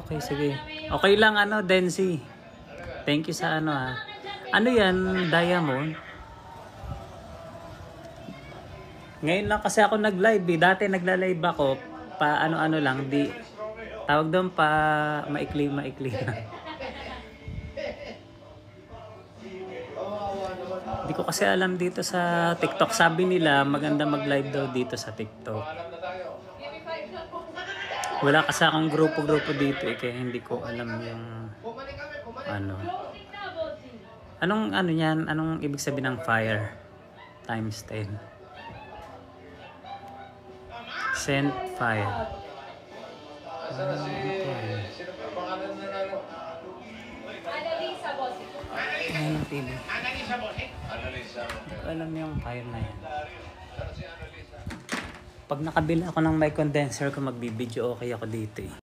Okay, sige. Okay lang, Densi. Thank you sa Ano yan, Diamond? Ngayon lang kasi ako nag-live eh. Dati nagla-live ako, pa ano-ano lang, tawag doon pa maikli na. Hindi ko kasi alam dito sa TikTok. Sabi nila maganda mag-live daw dito sa TikTok. Wala kasi akong grupo-grupo dito eh, kaya hindi ko alam yung Anong yan? Anong ibig sabihin ng fire? Times 10. Send fire. Ano ang TV? Alam yung fire na yan. Pag nakabila ako ng mic condenser ko, magbibideo okay ako dito eh.